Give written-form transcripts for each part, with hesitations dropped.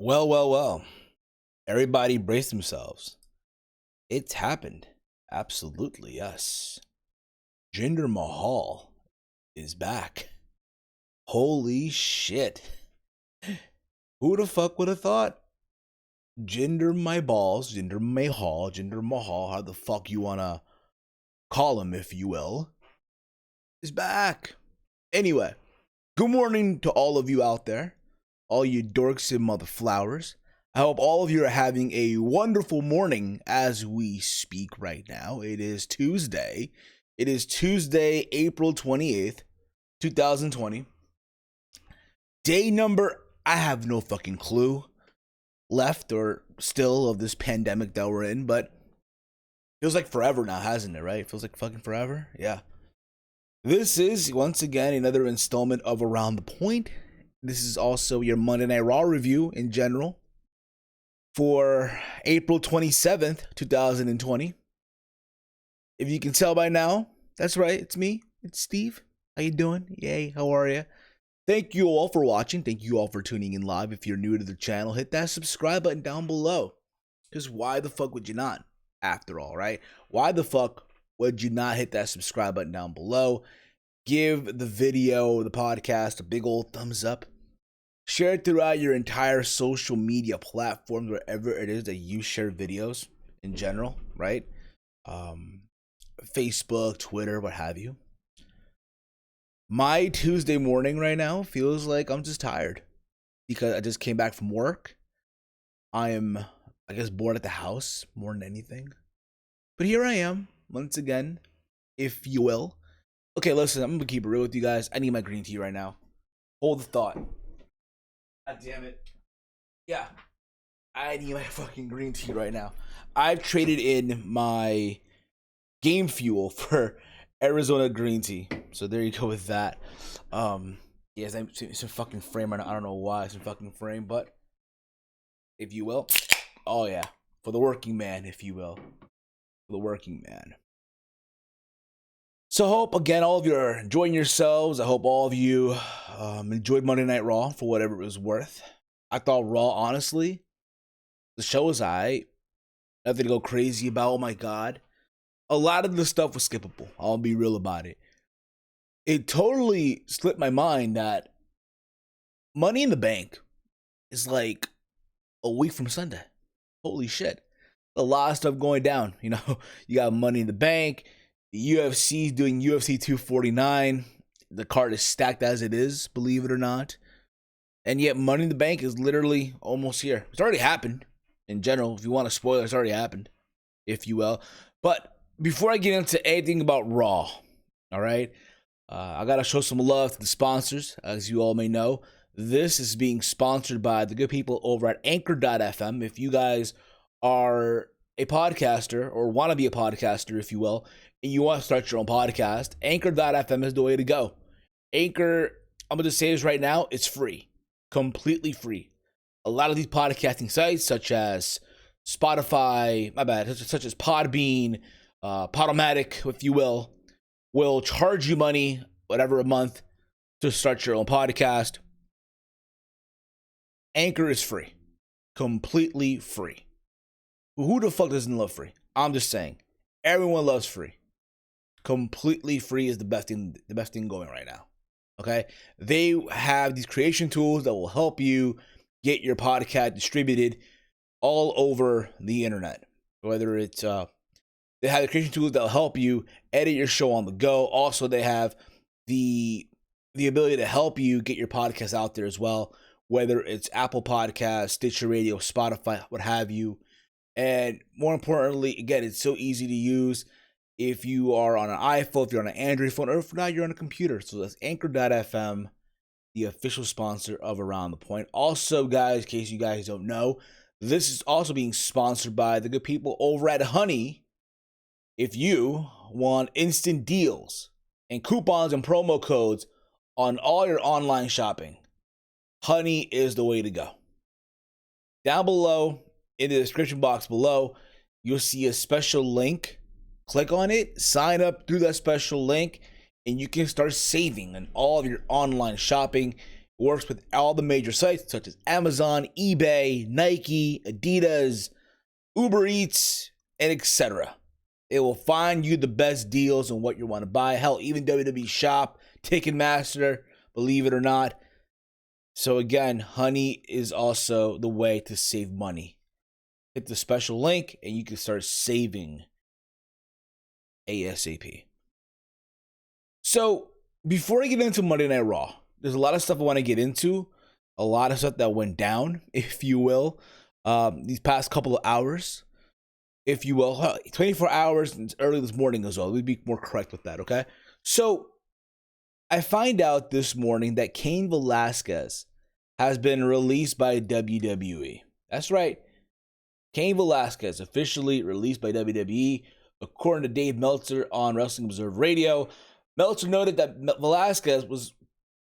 Well. Everybody brace themselves. It's happened. Absolutely, yes. Jinder Mahal is back. Holy shit. Who the fuck would have thought? Jinder Mahal, how the fuck you wanna call him, if you will, is back. Anyway, good morning to all of you out there, all you dorks and mother flowers. I hope all of you are having a wonderful morning as we speak right now. It is Tuesday. April 28th, 2020. Day number, I have no fucking clue left or still of this pandemic that we're in, but feels like forever now, hasn't it, right? It feels like fucking forever. Yeah. This is, once again, another installment of Around the Point. This is also your Monday Night Raw review in general for April 27th, 2020. If you can tell by now, that's right, it's me. It's Steve. How you doing? Yay, how are you? Thank you all for watching. Thank you all for tuning in live. If you're new to the channel, hit that subscribe button down below. Because why the fuck would you not, after all, right? Why the fuck would you not hit that subscribe button down below? Give the video, the podcast, a big old thumbs up. Share it throughout your entire social media platforms, wherever it is that you share videos in general, right? Facebook, Twitter, what have you. My Tuesday morning right now feels like I'm just tired because I just came back from work. I am, I guess, bored at the house more than anything. But here I am, once again, if you will. Okay, listen, I'm going to keep it real with you guys. I need my green tea right now. Hold the thought. God damn it. Yeah. I need my fucking green tea right now. I've traded in my game fuel for Arizona green tea. So there you go with that. Yes, it's a fucking frame right now. I don't know why it's a fucking frame, but if you will. Oh yeah. For the working man, if you will. For the working man. So I hope, again, all of you are enjoying yourselves. I hope all of you enjoyed Monday Night Raw for whatever it was worth. I thought Raw, honestly, the show was aight. Nothing to go crazy about. Oh my God. A lot of the stuff was skippable. I'll be real about it. It totally slipped my mind that Money in the Bank is like a week from Sunday. Holy shit. A lot of stuff going down. You know, you got Money in the Bank. The UFC doing UFC 249. The card is stacked as it is, believe it or not. And yet Money in the Bank is literally almost here. It's already happened in general. If you want to spoil it, it's already happened, if you will. But before I get into anything about Raw, all right, I got to show some love to the sponsors. As you all may know, this is being sponsored by the good people over at Anchor.fm. If you guys are a podcaster or want to be a podcaster, if you will, and you want to start your own podcast, Anchor.fm is the way to go. Anchor, I'm going to say this right now, it's free. Completely free. A lot of these podcasting sites, such as Spotify, such as Podbean, Podomatic, if you will charge you money, whatever, a month to start your own podcast. Anchor is free. Completely free. Who the fuck doesn't love free? I'm just saying. Everyone loves free. Completely free is the best thing going right now. Okay? They have these creation tools that will help you get your podcast distributed all over the internet. Whether it's they have the creation tools that will help you edit your show on the go. Also, they have the ability to help you get your podcast out there as well, whether it's Apple Podcasts, Stitcher Radio, Spotify, what have you. And more importantly, again, it's so easy to use if you are on an iPhone, if you're on an Android phone, or if not, you're on a computer. So that's Anchor.fm, the official sponsor of Around the Point. Also, guys, in case you guys don't know, this is also being sponsored by the good people over at Honey. If you want instant deals and coupons and promo codes on all your online shopping, Honey is the way to go. Down below, in the description box below, you'll see a special link. Click on it, sign up through that special link, and you can start saving on all of your online shopping, works with all the major sites such as Amazon, eBay, Nike, Adidas, Uber Eats, and etc. It will find you the best deals on what you want to buy. Hell, even WWE Shop, Ticketmaster, believe it or not. So again, Honey is also the way to save money. Hit the special link and you can start saving ASAP. So before I get into Monday Night Raw, there's a lot of stuff I want to get into. A lot of stuff that went down, if you will, these past couple of hours. If you will, 24 hours and early this morning as well. We'd be more correct with that, okay? So I find out this morning that Cain Velasquez has been released by WWE. That's right. Cain Velasquez officially released by WWE, according to Dave Meltzer on Wrestling Observer Radio. Meltzer noted that Velasquez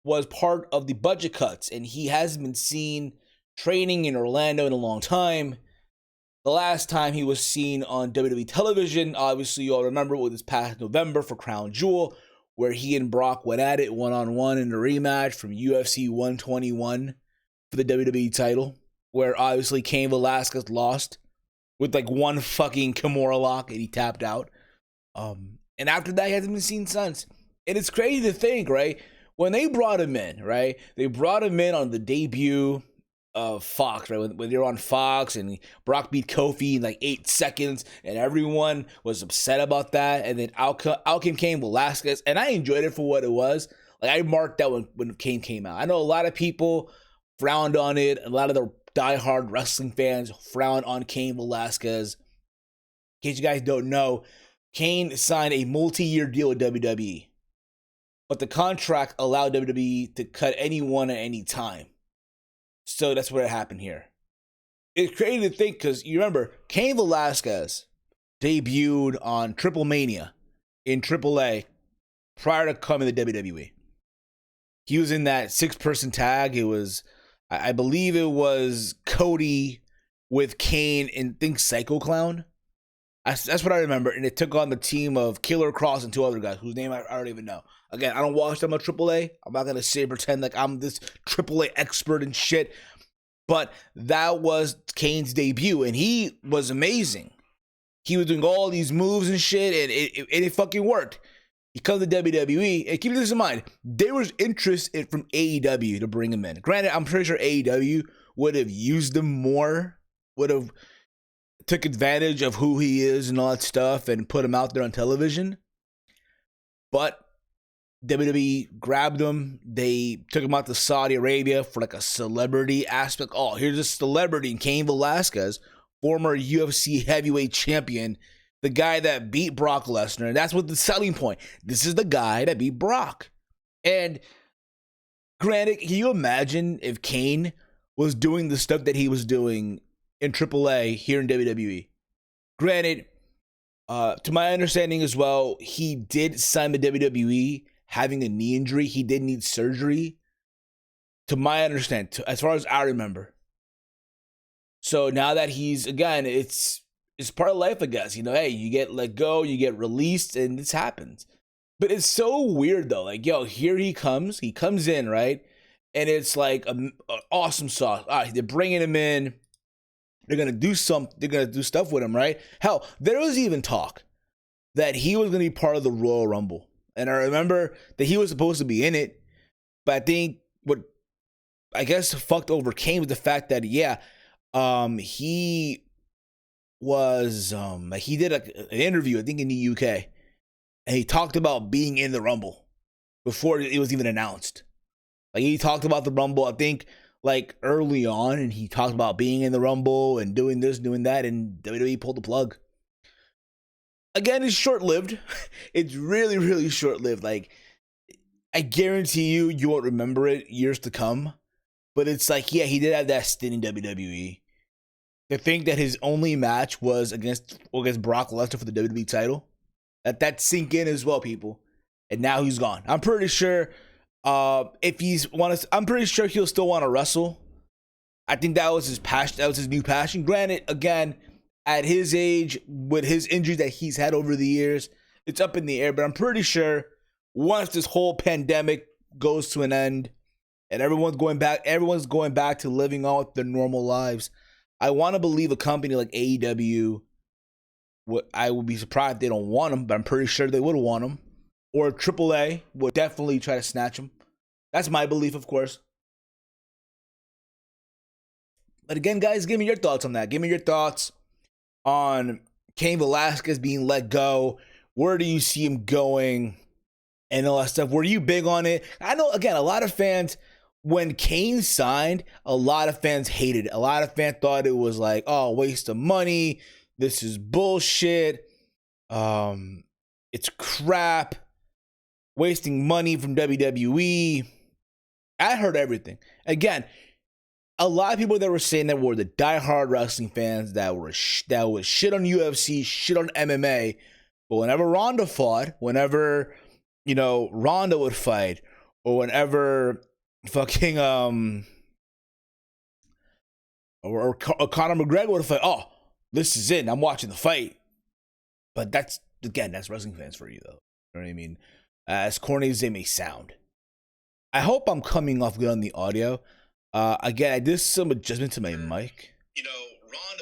was part of the budget cuts, and he hasn't been seen training in Orlando in a long time. The last time he was seen on WWE television, obviously you all remember, was this past November for Crown Jewel, where he and Brock went at it one-on-one in a rematch from UFC 121 for the WWE title, where obviously Cain Velasquez lost with like one fucking Kimura lock and he tapped out. And after that, he hasn't been seen since. And it's crazy to think, right? When they brought him in, right? They brought him in on the debut of Fox, right? When they were on Fox and Brock beat Kofi in like 8 seconds and everyone was upset about that. And then out came Cain Velasquez, and I enjoyed it for what it was. Like, I marked that when Cain came out. I know a lot of people frowned on it. A lot of the diehard wrestling fans frowned on Cain Velasquez. In case you guys don't know, Cain signed a multi-year deal with WWE. But the contract allowed WWE to cut anyone at any time. So that's what happened here. It's crazy to think, because you remember, Cain Velasquez debuted on Triple Mania in AAA prior to coming to WWE. He was in that 6-person tag. It was, I believe it was Cody with Cain and I think Psycho Clown. That's what I remember. And it took on the team of Killer Kross and 2 other guys whose name I don't even know. Again, I don't watch them on AAA. I'm not going to say pretend like I'm this AAA expert and shit. But that was Cain's debut, and he was amazing. He was doing all these moves and shit, and it fucking worked. He comes to WWE, and keep this in mind, there was interest from AEW to bring him in. Granted, I'm pretty sure AEW would have used him more, would have took advantage of who he is and all that stuff and put him out there on television. But WWE grabbed him. They took him out to Saudi Arabia for like a celebrity aspect. Oh, here's a celebrity, Cain Velasquez, former UFC heavyweight champion, the guy that beat Brock Lesnar. And that's what the selling point. This is the guy that beat Brock. And granted, can you imagine if Cain was doing the stuff that he was doing in AAA here in WWE? Granted, to my understanding as well, he did sign the WWE having a knee injury. He did need surgery, to my understanding, as far as I remember. So now that he's, again, it's part of life, I guess. You know, hey, you get let go, you get released, and this happens. But it's so weird, though. Like, yo, here he comes. He comes in, right? And it's like an awesome sauce. All right, they're bringing him in. They're going to do something. They're going to do stuff with him, right? Hell, there was even talk that he was going to be part of the Royal Rumble. And I remember that he was supposed to be in it. But I think what, I guess, fucked over Cain was the fact that, yeah, he was, he did an interview, I think, in the UK. And he talked about being in the Rumble before it was even announced. Like, he talked about the Rumble, I think, like, early on, and he talked about being in the Rumble and doing this, doing that, and WWE pulled the plug. Again, it's short-lived. It's really, really short-lived. Like, I guarantee you won't remember it years to come. But it's like, yeah, he did have that stint in WWE. To think that his only match was against Brock Lesnar for the WWE title, that sink in as well, people. And now he's gone. I'm pretty sure I'm pretty sure he'll still want to wrestle. I think that was his passion. That was his new passion. Granted, again, at his age, with his injuries that he's had over the years, it's up in the air. But I'm pretty sure once this whole pandemic goes to an end, and everyone's going back to living on with their normal lives. I want to believe a company like AEW, I would be surprised if they don't want him, but I'm pretty sure they would want him. Or AAA would definitely try to snatch him. That's my belief, of course. But again, guys, give me your thoughts on that. Give me your thoughts on Cain Velasquez being let go. Where do you see him going? And all that stuff. Were you big on it? I know, again, a lot of fans, when Cain signed, a lot of fans hated it. A lot of fans thought it was like, oh, waste of money. This is bullshit. It's crap. Wasting money from WWE. I heard everything. Again, a lot of people that were saying that were the diehard wrestling fans that was shit on UFC, shit on MMA. But whenever Ronda fought, whenever, Ronda would fight, or whenever fucking or Conor McGregor would fight, oh, this is it. I'm watching the fight. But that's wrestling fans for you, though. You know what I mean? As corny as they may sound. I hope I'm coming off good on the audio. Again, I did some adjustment to my mic.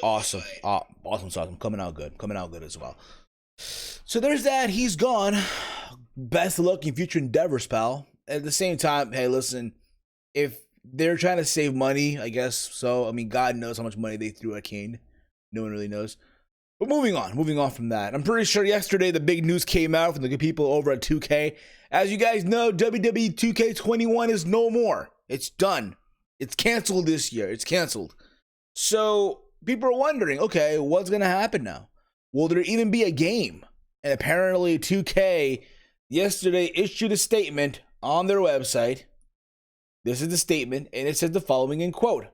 Awesome. Awesome sauce. I'm coming out good as well. So there's that. He's gone. Best of luck in future endeavors, pal. At the same time, hey, listen, if they're trying to save money, I guess so. I mean, God knows how much money they threw at Kane. No one really knows. But moving on from that. I'm pretty sure yesterday the big news came out from the good people over at 2K. As you guys know, WWE 2K21 is no more. It's done. It's canceled this year. It's canceled. So people are wondering, okay, what's going to happen now? Will there even be a game? And apparently 2K yesterday issued a statement on their website. This is the statement, and it says the following in quote.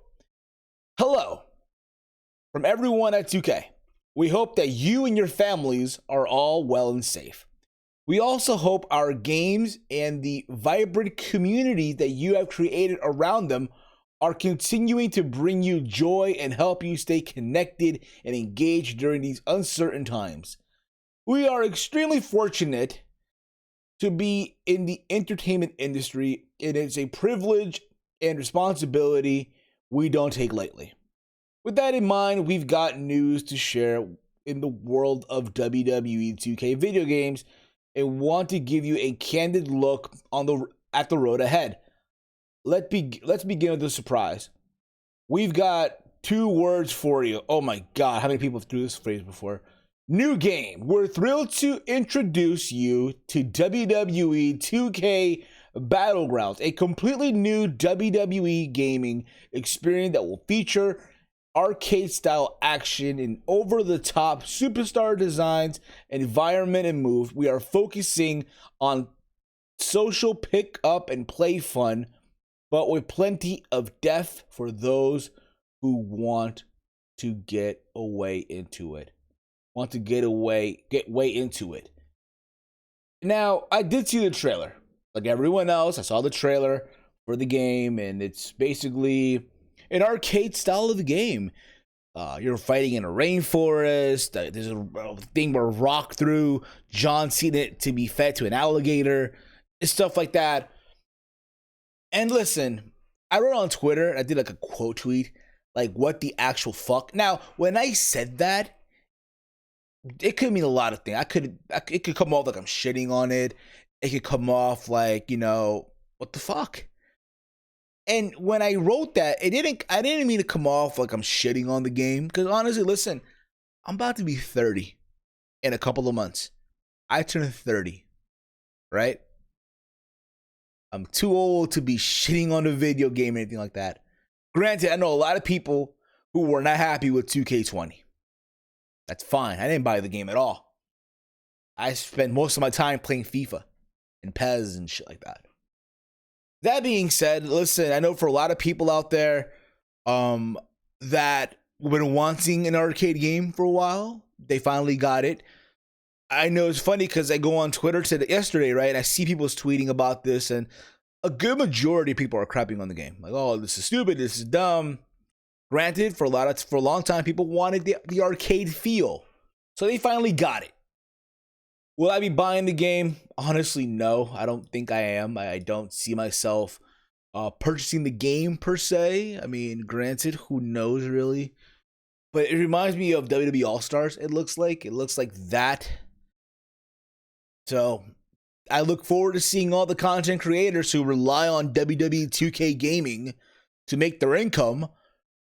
Hello, from everyone at 2K. We hope that you and your families are all well and safe. We also hope our games and the vibrant community that you have created around them are continuing to bring you joy and help you stay connected and engaged during these uncertain times. We are extremely fortunate to be in the entertainment industry, and it's a privilege and responsibility we don't take lightly. With that in mind, we've got news to share in the world of WWE 2K video games and want to give you a candid look at the road ahead. Let's begin with the surprise. We've got 2 words for you. Oh my God, how many people have threw this phrase before? New game. We're thrilled to introduce you to WWE 2K Battlegrounds, a completely new WWE gaming experience that will feature arcade-style action and over-the-top superstar designs, environment, and moves. We are focusing on social pick-up and play fun, but with plenty of depth for those who want to get way into it. Get way into it. Now, I did see the trailer. Like everyone else, I saw the trailer for the game, and it's basically an arcade style of the game. You're fighting in a rainforest. There's a thing where rock through John Cena to be fed to an alligator. And stuff like that. And listen, I wrote on Twitter, I did like a quote tweet, like what the actual fuck. Now, when I said that, it could mean a lot of things. It could come off like I'm shitting on it. It could come off like, what the fuck? And when I wrote that, I didn't mean to come off like I'm shitting on the game. Because honestly, listen, I'm about to be 30 in a couple of months. I turn 30, right? I'm too old to be shitting on a video game or anything like that. Granted, I know a lot of people who were not happy with 2K20. That's fine. I didn't buy the game at all. I spent most of my time playing FIFA and PES and shit like that. That being said, listen, I know for a lot of people out there that have been wanting an arcade game for a while, they finally got it. I know it's funny because I go on Twitter yesterday, right? And I see people tweeting about this, and a good majority of people are crapping on the game. Like, oh, this is stupid, this is dumb. Granted, for a long time, people wanted the arcade feel. So they finally got it. Will I be buying the game? Honestly, no. I don't think I am. I don't see myself purchasing the game per se. I mean, granted, who knows really? But it reminds me of WWE All Stars. It looks like that. So I look forward to seeing all the content creators who rely on WWE 2K Gaming to make their income,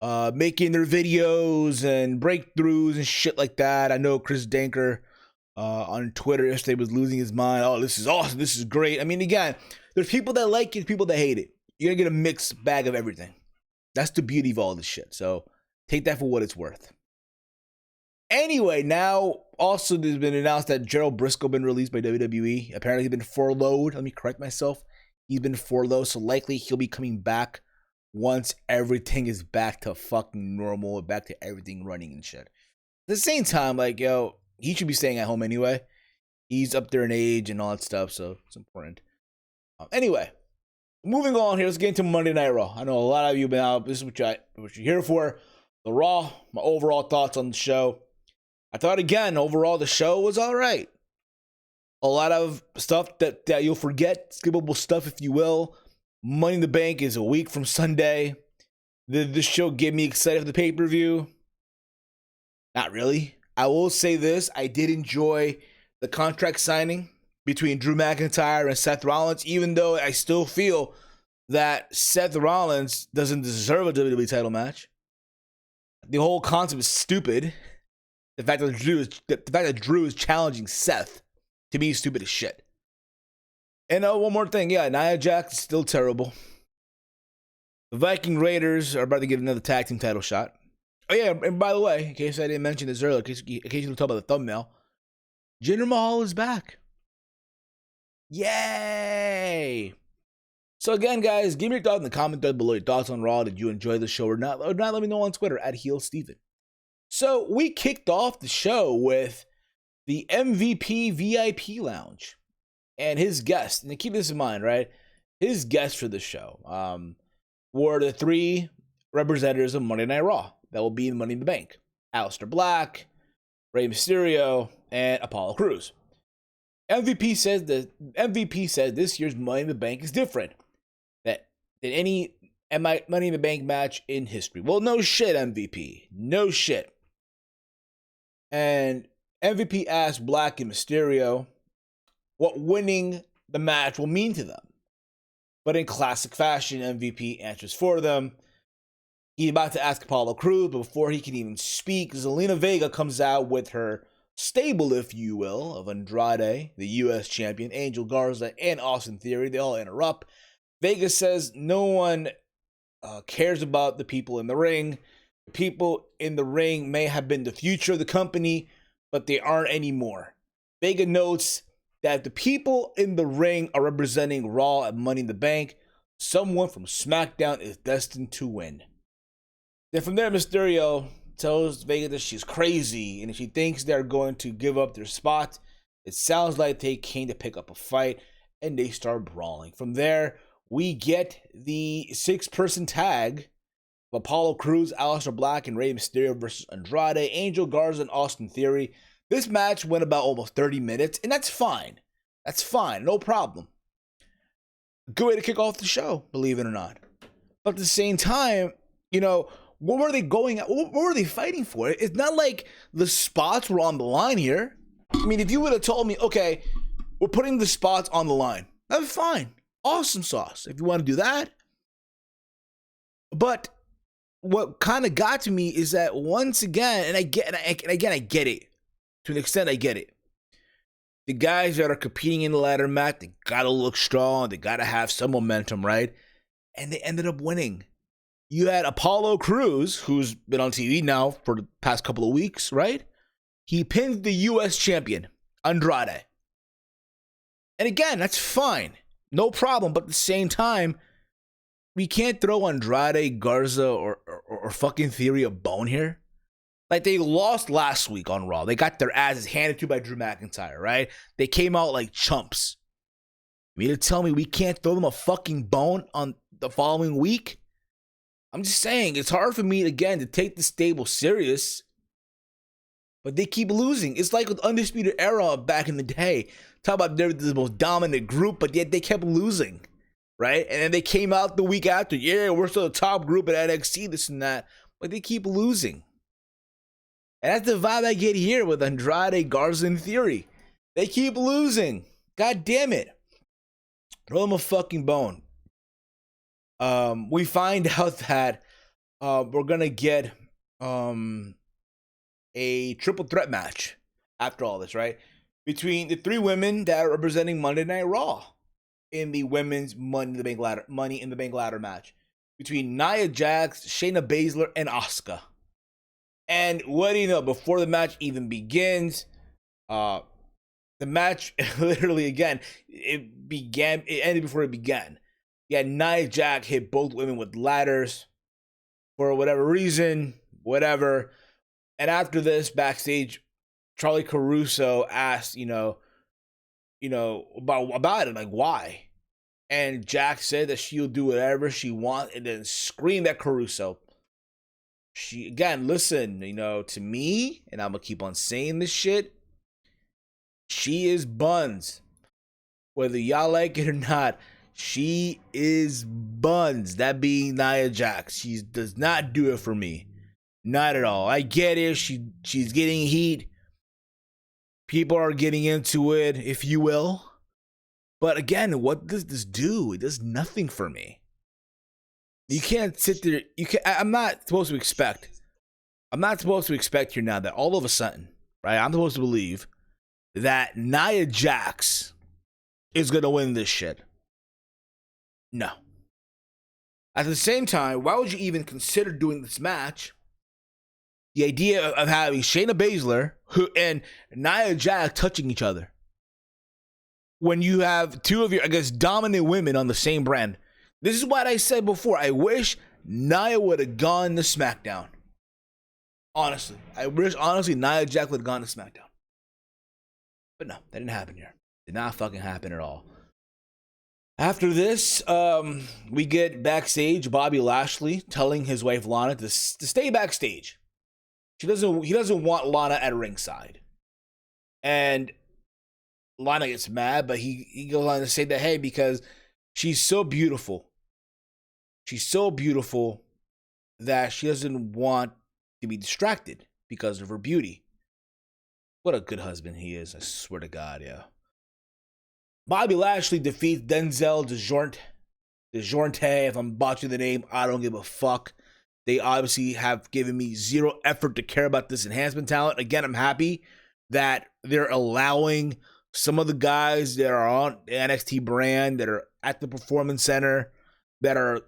making their videos and breakthroughs and shit like that. I know Chris Danker on Twitter yesterday was losing his mind. Oh, this is awesome. This is great. I mean, again, there's people that like it, people that hate it. You're going to get a mixed bag of everything. That's the beauty of all this shit. So take that for what it's worth. Anyway, now also there's been announced that Gerald Briscoe been released by WWE. Apparently he's been furloughed. Let me correct myself. He's been furloughed, so likely he'll be coming back once everything is back to fucking normal, back to everything running and shit. At the same time, like, yo, he should be staying at home anyway. He's up there in age and all that stuff, so it's important. Anyway, moving on here, let's get into Monday Night Raw. I know a lot of you have been out. This is what you're here for. The Raw, my overall thoughts on the show. I thought, again, overall, the show was all right. A lot of stuff that you'll forget, skippable stuff, if you will. Money in the Bank is a week from Sunday. This show gave me excited for the pay-per-view. Not really. I will say this. I did enjoy the contract signing between Drew McIntyre and Seth Rollins, even though I still feel that Seth Rollins doesn't deserve a WWE title match. The whole concept is stupid. The fact that Drew is challenging Seth, to me, is stupid as shit. And one more thing, yeah, Nia Jax is still terrible. The Viking Raiders are about to get another tag team title shot. Oh yeah, and by the way, in case I didn't mention this earlier, in case you don't talk about the thumbnail, Jinder Mahal is back. Yay! So again, guys, give me your thoughts in the comment down below. Your thoughts on Raw. Did you enjoy the show or not? Or not, let me know on Twitter at HeelSteven. So we kicked off the show with the MVP VIP Lounge and his guest. And keep this in mind, right? His guests for the show were the three representatives of Monday Night Raw that will be in Money in the Bank: Aleister Black, Rey Mysterio, and Apollo Crews. MVP says this year's Money in the Bank is different than any Money in the Bank match in history. Well, no shit, MVP. No shit. And MVP asked Black and Mysterio what winning the match will mean to them. But in classic fashion, MVP answers for them. He's about to ask Apollo Crews, but before he can even speak, Zelina Vega comes out with her stable, if you will, of Andrade, the U.S. champion, Angel Garza, and Austin Theory. They all interrupt. Vega says no one cares about the people in the ring. The people in the ring may have been the future of the company, but they aren't anymore. Vega notes that if the people in the ring are representing Raw at Money in the Bank, someone from SmackDown is destined to win. Then from there, Mysterio tells Vega that she's crazy, and if she thinks they're going to give up their spot, it sounds like they came to pick up a fight, and they start brawling. From there, we get the 6-person tag of Apollo Crews, Aleister Black, and Rey Mysterio versus Andrade, Angel Garza, and Austin Theory. This match went about almost 30 minutes, and that's fine. That's fine, no problem. Good way to kick off the show, believe it or not. But at the same time, you know, what were they going at? What were they fighting for? It's not like the spots were on the line here. I mean, if you would have told me, okay, we're putting the spots on the line, that's fine. Awesome sauce, if you want to do that. But what kind of got to me is that once again, and I get it. To an extent, I get it. The guys that are competing in the ladder match, they gotta look strong. They gotta have some momentum, right? And they ended up winning. You had Apollo Crews, who's been on TV now for the past couple of weeks, right? He pinned the U.S. champion, Andrade. And again, that's fine. No problem. But at the same time, we can't throw Andrade, Garza, or fucking Theory a bone here. Like, they lost last week on Raw. They got their asses handed to by Drew McIntyre, right? They came out like chumps. You mean to tell me we can't throw them a fucking bone on the following week? I'm just saying, it's hard for me, again, to take the stable serious. But they keep losing. It's like with Undisputed Era back in the day. Talk about they're the most dominant group, but yet they kept losing. right? And then they came out the week after, yeah, we're still the top group at NXT, this and that, but they keep losing. And that's the vibe I get here with Andrade, Garza, and Theory. They keep losing. God damn it. Throw them a fucking bone. We find out that we're gonna get a triple threat match after all this, right? Between the three women that are representing Monday Night Raw in the women's Money in the Bank ladder match between Nia Jax, Shayna Baszler, and Asuka. And what do you know? Before the match even begins, the match literally again it ended before it began. Yeah, Nia Jax hit both women with ladders for whatever reason, whatever. And after this, backstage, Charlie Caruso asked, about it, like why? And Jack said that she'll do whatever she wants, and then screamed at Caruso. She again, listen, to me, and I'm gonna keep on saying this shit. She is buns, whether y'all like it or not. She is buns. That being Nia Jax, she does not do it for me, not at all. I get it. She's getting heat. People are getting into it, if you will. But again, what does this do? It does nothing for me. You can't sit there. I'm not supposed to expect here now that all of a sudden, right? I'm supposed to believe that Nia Jax is gonna win this shit. No. At the same time, why would you even consider doing this match? The idea of having Shayna Baszler and Nia Jax touching each other, when you have two of your, dominant women on the same brand. This is what I said before. I wish Nia would have gone to SmackDown. Honestly. I wish, Nia Jax would have gone to SmackDown. But no, that didn't happen here. Did not fucking happen at all. After this, we get backstage Bobby Lashley telling his wife Lana to stay backstage. He doesn't want Lana at ringside. And Lana gets mad, but he goes on to say that, hey, because she's so beautiful. She's so beautiful that she doesn't want to be distracted because of her beauty. What a good husband he is, I swear to God, yeah. Bobby Lashley defeats Denzel DeJournette. If I'm botching the name, I don't give a fuck. They obviously have given me zero effort to care about this enhancement talent. Again, I'm happy that they're allowing some of the guys that are on the NXT brand, that are at the Performance Center, that are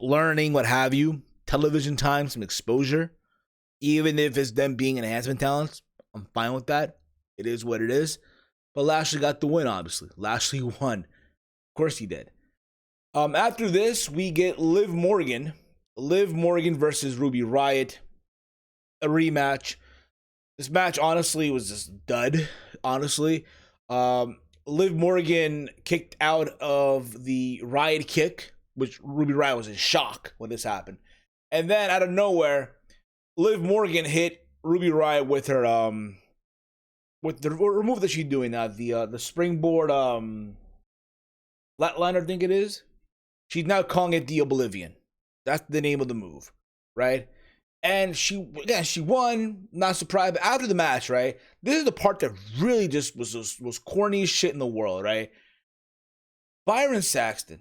learning, what have you, television time, some exposure. Even if it's them being enhancement talents, I'm fine with that. It is what it is. But Lashley got the win, obviously. Lashley won. Of course he did. After this, we get Liv Morgan. Liv Morgan versus Ruby Riott. A rematch. This match, honestly, was just dud. Honestly. Liv Morgan kicked out of the Riott kick, which Ruby Riott was in shock when this happened. And then, out of nowhere, Liv Morgan hit Ruby Riott with her, with the move that she's doing now, the springboard flatliner, I think it is. She's now calling it the Oblivion. That's the name of the move, right? And she won, not surprised. But after the match, right, this is the part that really just was corny as shit in the world, right? Byron Saxton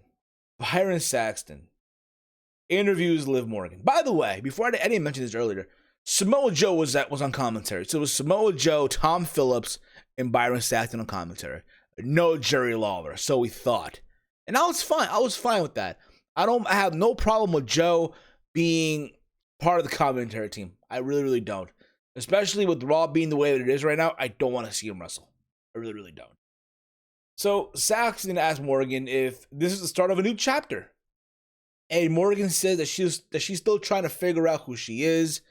interviews Liv Morgan. By the way, before I didn't mention this earlier, Samoa Joe was on commentary. So it was Samoa Joe, Tom Phillips, and Byron Saxton on commentary. No Jerry Lawler, so we thought. And I was fine. I was fine with that. I have no problem with Joe being part of the commentary team. I really, really don't. Especially with Raw being the way that it is right now, I don't want to see him wrestle. I really, really don't. So Saxton asked Morgan if this is the start of a new chapter. And Morgan says that she's still trying to figure out who she is.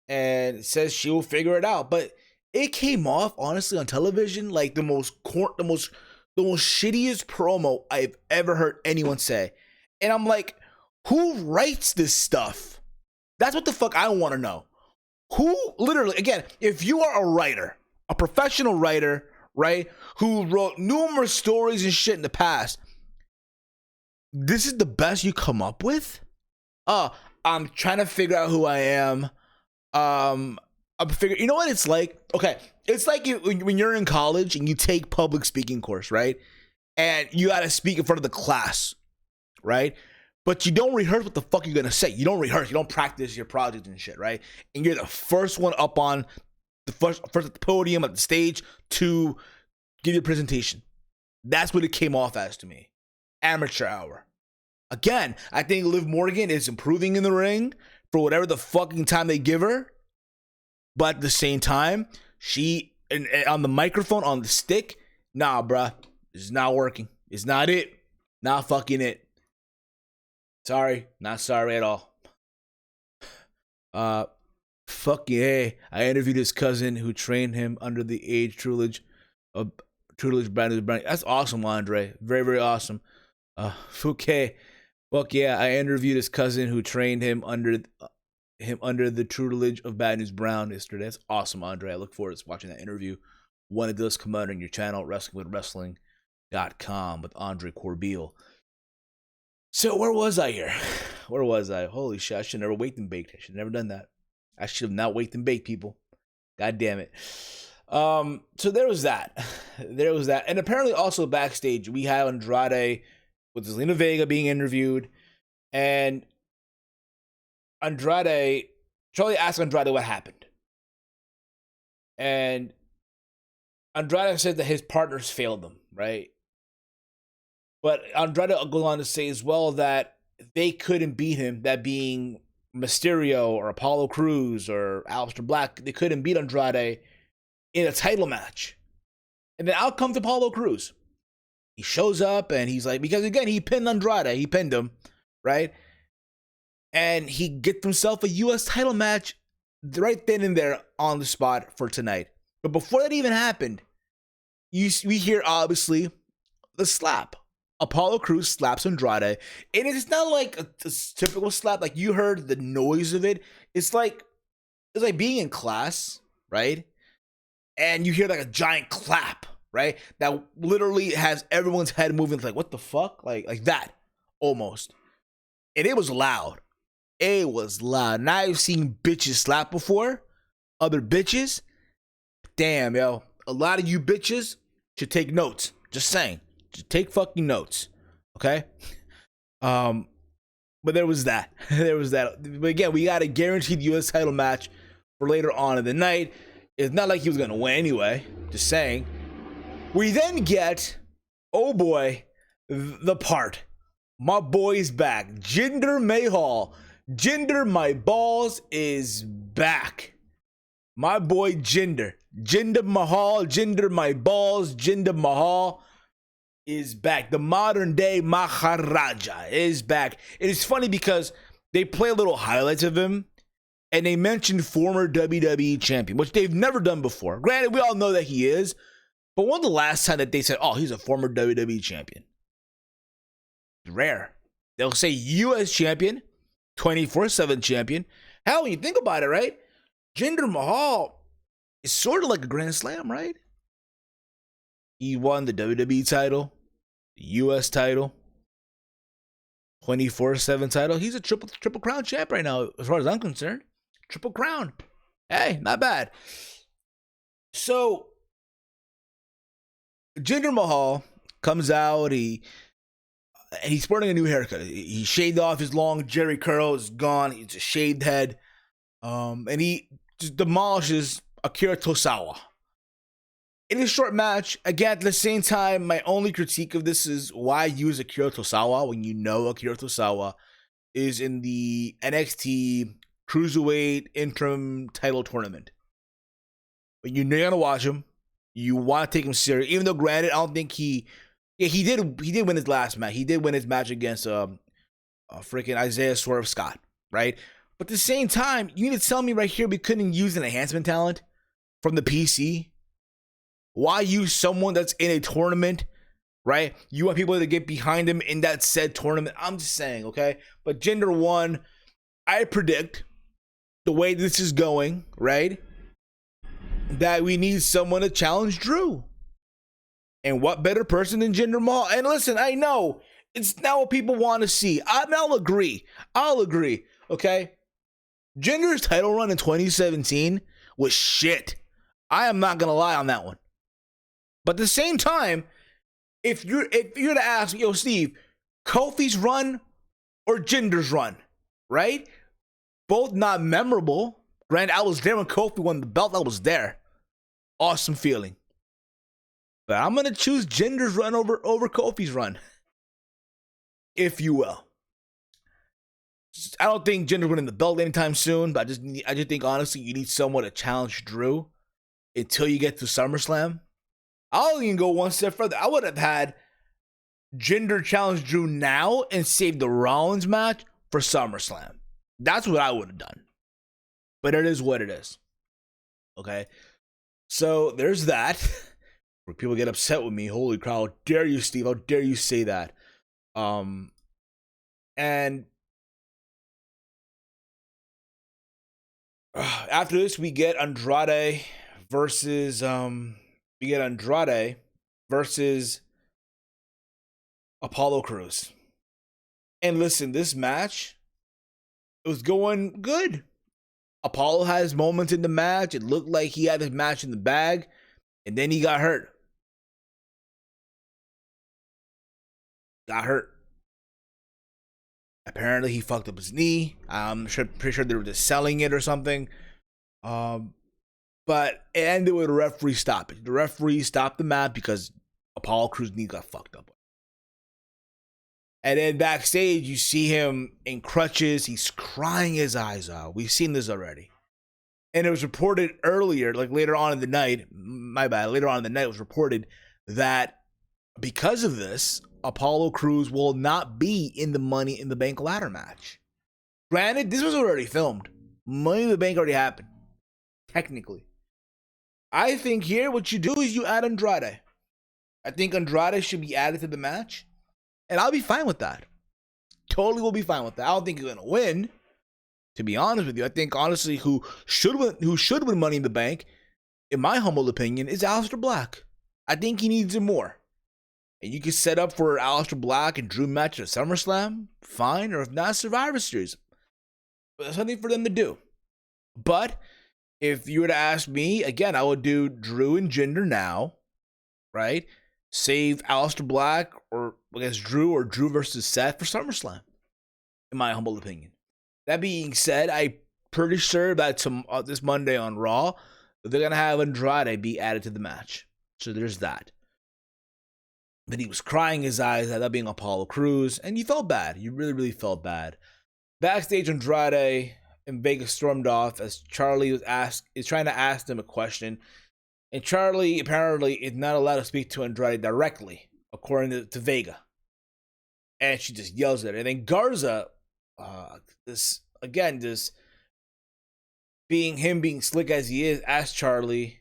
And says she will figure it out. But it came off, honestly, on television like the most shittiest promo I've ever heard anyone say. And I'm like, who writes this stuff? That's what the fuck I want to know. Who, literally, again, if you are a writer, a professional writer, right, who wrote numerous stories and shit in the past, This is the best you come up with? I'm trying to figure out who I am. I'm figuring, you know what it's like? Okay, it's like when you're in college and you take public speaking course, right? And you got to speak in front of the class, right? But you don't rehearse what the fuck you're gonna say. You don't rehearse. You don't practice your project and shit, right? And you're the first one up on the first at the podium, at the stage, to give your presentation. That's what it came off as to me. Amateur hour. Again, I think Liv Morgan is improving in the ring for whatever the fucking time they give her. But at the same time, she, and on the microphone, on the stick, nah, bruh. It's not working. It's not it. Not fucking it. Sorry. Not sorry at all. Fuck yeah. I interviewed his cousin who trained him under the age tutelage of brand. That's awesome, Andre. Very, very awesome. Okay. Fuck yeah. I interviewed his cousin who trained him under the tutelage of Bad News Brown yesterday. That's awesome, Andre. I look forward to watching that interview. One of those come out on your channel, WrestlingWithWrestling.com with Andre Corbeil. So where was I here? Where was I? Holy shit, I should never waked and baked. I should have never done that. I should have not waked and baked, people. God damn it. So there was that. There was that. And apparently also backstage, we have Andrade with Zelina Vega being interviewed. And Charlie asked Andrade what happened. And Andrade said that his partners failed him, right? But Andrade goes on to say as well that they couldn't beat him, that being Mysterio or Apollo Crews or Aleister Black, they couldn't beat Andrade in a title match. And then out comes Apollo Crews. He shows up and he's like, because again, he pinned Andrade. He pinned him, right? And he gets himself a U.S. title match right then and there on the spot for tonight. But before that even happened, we hear, obviously, the slap. Apollo Crews slaps Andrade. And it's not like a typical slap. Like, you heard the noise of it. It's like being in class, right? And you hear like a giant clap, right? That literally has everyone's head moving. It's like, what the fuck? Like that, almost. And it was loud. It was loud. Now I've seen bitches slap before. Other bitches. Damn, yo. A lot of you bitches should take notes. Just saying. Just take fucking notes. Okay? But there was that. There was that. But again, we got a guaranteed U.S. title match for later on in the night. It's not like he was going to win anyway. Just saying. We then get, oh boy, the part. My boy's back. Jinder Mahal. Jinder, my balls, is back. My boy Jinder. Jinder Mahal. Jinder, my balls. Jinder Mahal is back. The modern day Maharaja is back. It is funny because they play little highlights of him and they mention former WWE champion, which they've never done before. Granted, we all know that he is, but when the last time that they said, oh, he's a former WWE champion? Rare. They'll say U.S. champion, 24/7 champion. Hell, when you think about it, right? Jinder Mahal is sort of like a Grand Slam, right? He won the WWE title, the US title, 24/7 title. He's a triple crown champ right now, as far as I'm concerned. Triple crown. Hey, not bad. So, Jinder Mahal comes out. He's sporting a new haircut. He shaved off his long Jerry curl. It's gone. It's a shaved head. And he just demolishes Akira Tozawa. In a short match, again, at the same time, my only critique of this is why use Akira Tozawa when you know Akira Tozawa is in the NXT Cruiserweight Interim Title Tournament. But you know you're going to watch him. You want to take him serious. Even though, granted, I don't think he did win his last match. He did win his match against freaking Isaiah Swerve Scott, right? But at the same time, you need to tell me right here we couldn't use an enhancement talent from the PC. Why use someone that's in a tournament, right? You want people to get behind him in that said tournament. I'm just saying, okay? But Jinder won. I predict the way this is going, right, that we need someone to challenge Drew. And what better person than Jinder Mahal? And listen, I know It's not what people want to see. I'll agree. I'll agree. Okay. Jinder's title run in 2017 was shit. I am not gonna lie on that one. But at the same time, if you're to ask, yo, Steve, Kofi's run or Jinder's run, right? Both not memorable. Granted, I was there when Kofi won the belt. I was there. Awesome feeling. But I'm gonna choose Jinder's run over Kofi's run, if you will. I don't think Jinder's winning the belt anytime soon, but I just think honestly you need someone to challenge Drew until you get to SummerSlam. I'll even go one step further. I would have had Jinder challenge Drew now and save the Rollins match for SummerSlam. That's what I would have done. But it is what it is. Okay? So there's that. Where people get upset with me. Holy cow, how dare you, Steve? How dare you say that? And after this, we get Andrade versus Apollo Crews. And listen, this match, it was going good. Apollo has moments in the match. It looked like he had his match in the bag, and then he got hurt. Apparently, he fucked up his knee. I'm pretty sure they were just selling it or something. But it ended with a referee stoppage. The referee stopped the match because Apollo Crews' knee got fucked up. And then backstage, you see him in crutches. He's crying his eyes out. We've seen this already. And it was reported earlier, like later on in the night, later on in the night it was reported that because of this, Apollo Crews will not be in the Money in the Bank ladder match. Granted, this was already filmed. Money in the Bank already happened. Technically. I think here what you do is you add Andrade. I think Andrade should be added to the match. And I'll be fine with that. Totally will be fine with that. I don't think he's going to win. To be honest with you, I think honestly who should win Money in the Bank, in my humble opinion, is Aleister Black. I think he needs it more. And you can set up for Aleister Black and Drew match at SummerSlam, fine, or if not, Survivor Series. But that's something for them to do. But if you were to ask me, again, I would do Drew and Jinder now, right? Save Aleister Black or against Drew or Drew versus Seth for SummerSlam, in my humble opinion. That being said, I'm pretty sure that this Monday on Raw, they're going to have Andrade be added to the match. So there's that. But he was crying his eyes out, that being Apollo Crews, and you felt bad. You really, really felt bad. Backstage, Andrade and Vegas stormed off as Charlie is trying to ask them a question. And Charlie apparently is not allowed to speak to Andrade directly, according to Vega. And she just yells at her. And then Garza, this being slick as he is, asks Charlie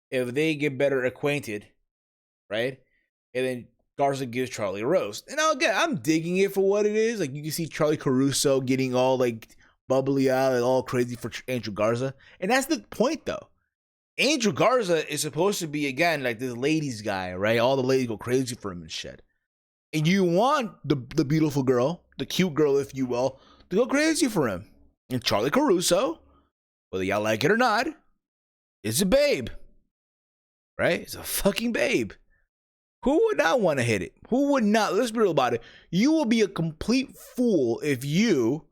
if they get better acquainted, right? And then Garza gives Charlie a roast. And now again, I'm digging it for what it is. Like you can see Charlie Caruso getting all like bubbly out and all crazy for Angel Garza. And that's the point though. Angel Garza is supposed to be, again, like this ladies guy, right? All the ladies go crazy for him and shit. And you want the beautiful girl, the cute girl, if you will, to go crazy for him. And Charlie Caruso, whether y'all like it or not, is a babe. Right? It's a fucking babe. Who would not want to hit it? Who would not? Let's be real about it. You will be a complete fool if you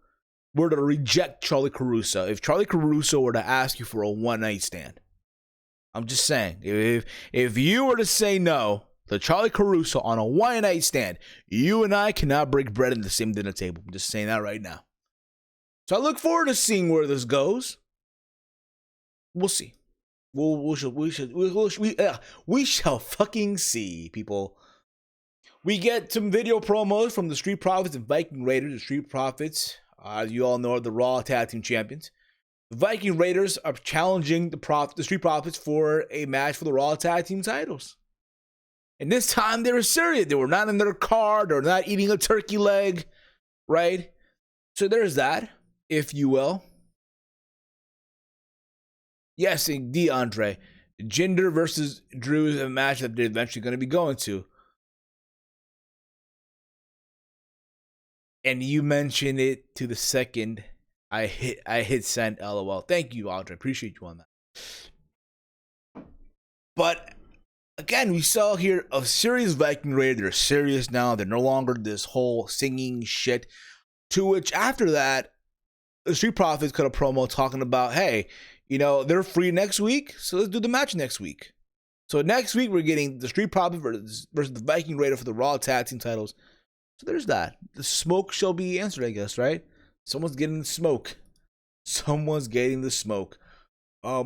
were to reject Charlie Caruso. If Charlie Caruso were to ask you for a one-night stand. I'm just saying, if you were to say no to Charlie Caruso on a one-night stand, you and I cannot break bread in the same dinner table. I'm just saying that right now. So I look forward to seeing where this goes. We'll see. We shall fucking see, people. We get some video promos from the Street Profits and Viking Raiders. The Street Profits, as you all know, are the Raw Tag Team Champions. The Viking Raiders are challenging the Street Profits for a match for the Raw Tag Team titles. And this time they were serious. They were not in their car. They were not eating a turkey leg, right? So there's that, if you will. Yes, indeed, Andre. Jinder versus Drew is a match that they're eventually going to be going to. and you mentioned it to the second I hit send. LOL. Thank you, Audrey. Appreciate you on that. But again, we saw here a serious Viking Raider. They're serious now. They're no longer this whole singing shit. To which after that, the Street Profits cut a promo talking about, hey, you know, they're free next week, so let's do the match next week. So next week we're getting the Street Profits versus the Viking Raider for the Raw Tag Team titles. So there's that. The smoke shall be answered, I guess, right? Someone's getting the smoke. Someone's getting the smoke.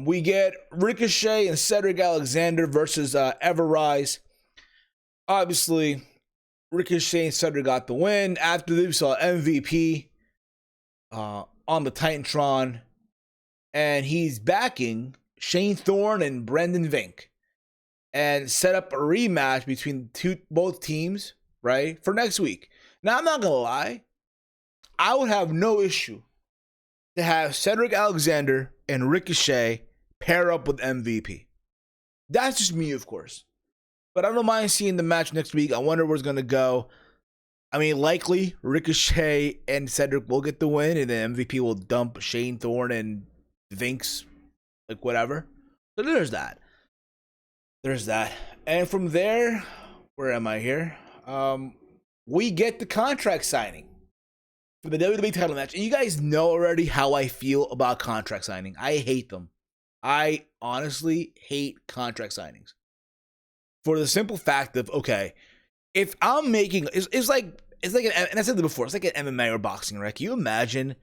We get Ricochet and Cedric Alexander versus Everrise. Obviously, Ricochet and Cedric got the win. After this, we saw MVP on the Titantron, and he's backing Shane Thorne and Brendan Vink, and set up a rematch between both teams, right, for next week. Now, I'm not gonna lie, I would have no issue to have Cedric Alexander and Ricochet pair up with MVP. That's just me, of course. But I don't mind seeing the match next week. I wonder where it's going to go. I mean, likely Ricochet and Cedric will get the win, and then MVP will dump Shane Thorne and Vince, like whatever. So there's that. There's that. And from there, where am I here? We get the contract signing for the WWE title match. And you guys know already how I feel about contract signing. I hate them. I honestly hate contract signings. For the simple fact of, okay, if I'm making, it's like, and I said it before, it's like an MMA or boxing, right? Can you imagine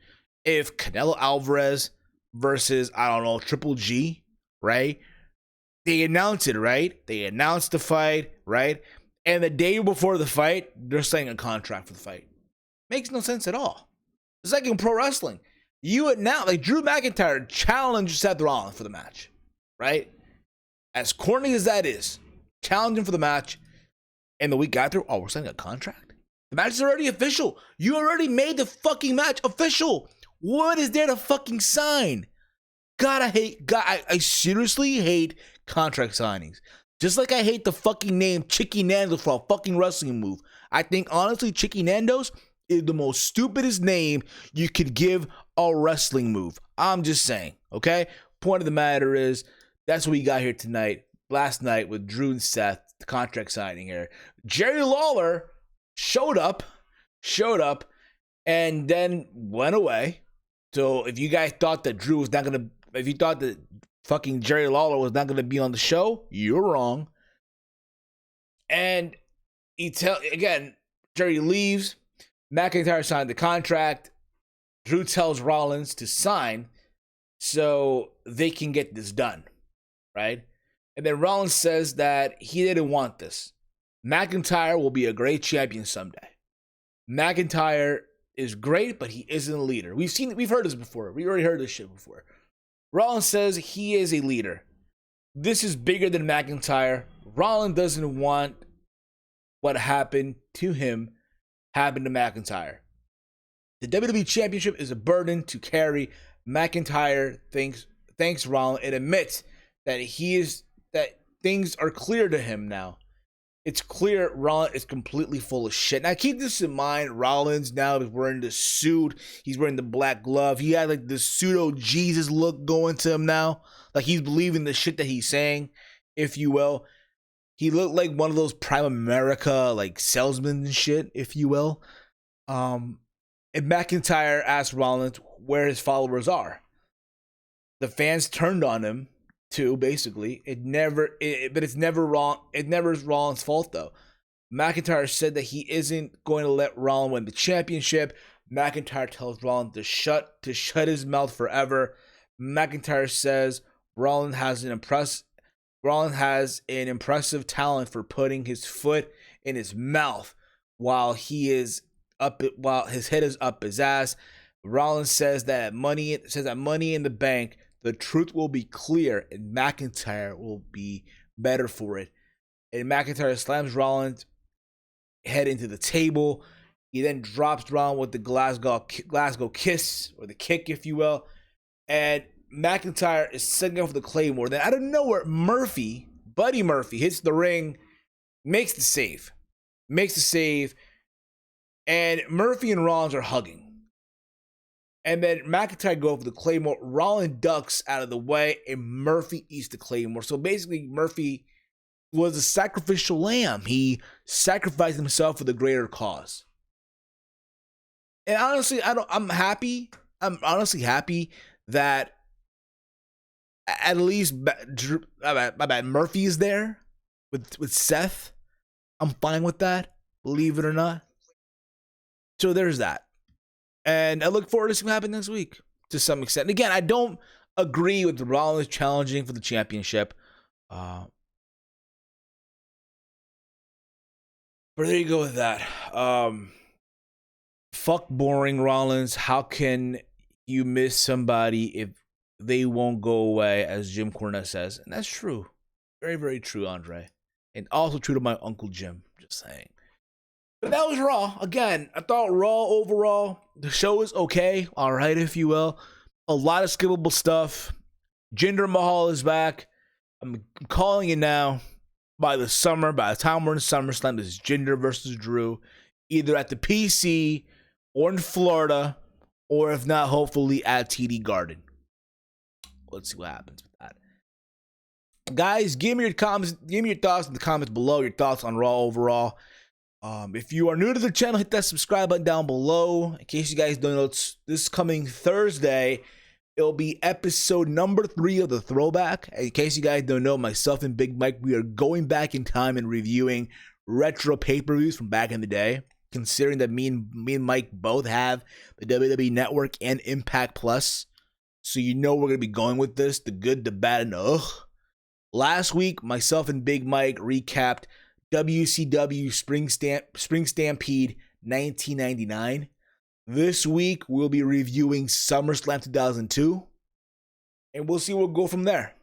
if Canelo Alvarez versus, I don't know, Triple G, right? They announced it, right? They announced the fight, right? And the day before the fight, they're signing a contract for the fight. Makes no sense at all. It's like in pro wrestling. You announce, like Drew McIntyre challenged Seth Rollins for the match, right? As corny as that is, challenge him for the match, and the week after, oh, we're signing a contract? The match is already official. You already made the fucking match official. What is there to fucking sign? God, I seriously hate contract signings. Just like I hate the fucking name Chicky Nandos for a fucking wrestling move. I think, honestly, Chicky Nandos is the most stupidest name you could give a wrestling move. I'm just saying, okay? Point of the matter is, that's what we got here tonight. Last night with Drew and Seth, the contract signing here. Jerry Lawler showed up, and then went away. So if you guys thought that Drew was not going to, if you thought that fucking Jerry Lawler was not going to be on the show, you're wrong. And again, Jerry leaves. McIntyre signed the contract. Drew tells Rollins to sign so they can get this done, right? And then Rollins says that he didn't want this. McIntyre will be a great champion someday. McIntyre is great, but he isn't a leader. We've heard this before. We already heard this shit before. Rollins says he is a leader. This is bigger than McIntyre. Rollins doesn't want what happened to him happen to McIntyre. The WWE Championship is a burden to carry. McIntyre thanks Rollins and admits that that things are clear to him now. It's clear Rollins is completely full of shit. Now keep this in mind, Rollins now is wearing the suit. He's wearing the black glove. He had like this pseudo Jesus look going to him now. Like he's believing the shit that he's saying, if you will. He looked like one of those Prime America like salesmen and shit, if you will. And McIntyre asked Rollins where his followers are. The fans turned on him too, basically. But it's never wrong. It never is Rollins' fault though. McIntyre said that he isn't going to let Rollins win the championship. McIntyre tells Rollins to shut his mouth forever. McIntyre says Rollins has an impressive talent for putting his foot in his mouth while his head is up his ass. Rollins says that money in the bank, the truth will be clear and McIntyre will be better for it. And McIntyre slams Rollins' head into the table. He then drops Rollins with the Glasgow kiss, or the kick, if you will. And McIntyre is setting up for the Claymore. Then out of nowhere, Buddy Murphy, hits the ring, makes the save. And Murphy and Rollins are hugging. And then McIntyre goes for the Claymore. Rollins ducks out of the way, and Murphy eats the Claymore. So basically, Murphy was a sacrificial lamb. He sacrificed himself for the greater cause. And honestly, I'm happy. I'm honestly happy that at least Murphy is there with Seth. I'm fine with that, believe it or not. So there's that. And I look forward to seeing what happens next week to some extent. And again, I don't agree with Rollins challenging for the championship. But there you go with that. Fuck boring Rollins. How can you miss somebody if they won't go away, as Jim Cornette says? And that's true. Very, very true, Andre. And also true to my Uncle Jim. Just saying. But that was Raw. Again, I thought Raw overall, the show is okay. All right, if you will. A lot of skippable stuff. Jinder Mahal is back. I'm calling it now. By the time we're in SummerSlam, this is Jinder versus Drew. Either at the PC or in Florida. Or if not, hopefully at TD Garden. Let's see what happens with that. Guys, give me your comments. Give me your thoughts in the comments below. Your thoughts on Raw overall. If you are new to the channel, hit that subscribe button down below. In case you guys don't know, it's this coming Thursday. It'll be episode number 3 of the Throwback. In case you guys don't know, myself and Big Mike, we are going back in time and reviewing retro pay-per-views from back in the day. Considering that me and Mike both have the WWE Network and Impact Plus. So you know we're going to be going with this. The good, the bad, and the ugh. Last week, myself and Big Mike recapped WCW Spring Stampede 1999. This week, we'll be reviewing SummerSlam 2002. And we'll see where we'll go from there.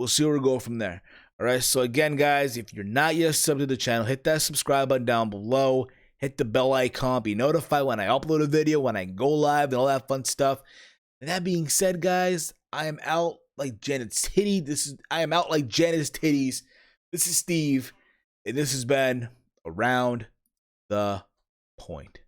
All right, so again, guys, if you're not yet subbed to the channel, hit that subscribe button down below. Hit the bell icon. Be notified when I upload a video, when I go live, and all that fun stuff. And that being said, guys, I am out like Janet's titties. I am out like Janet's titties. This is Steve. And this has been Around the Point.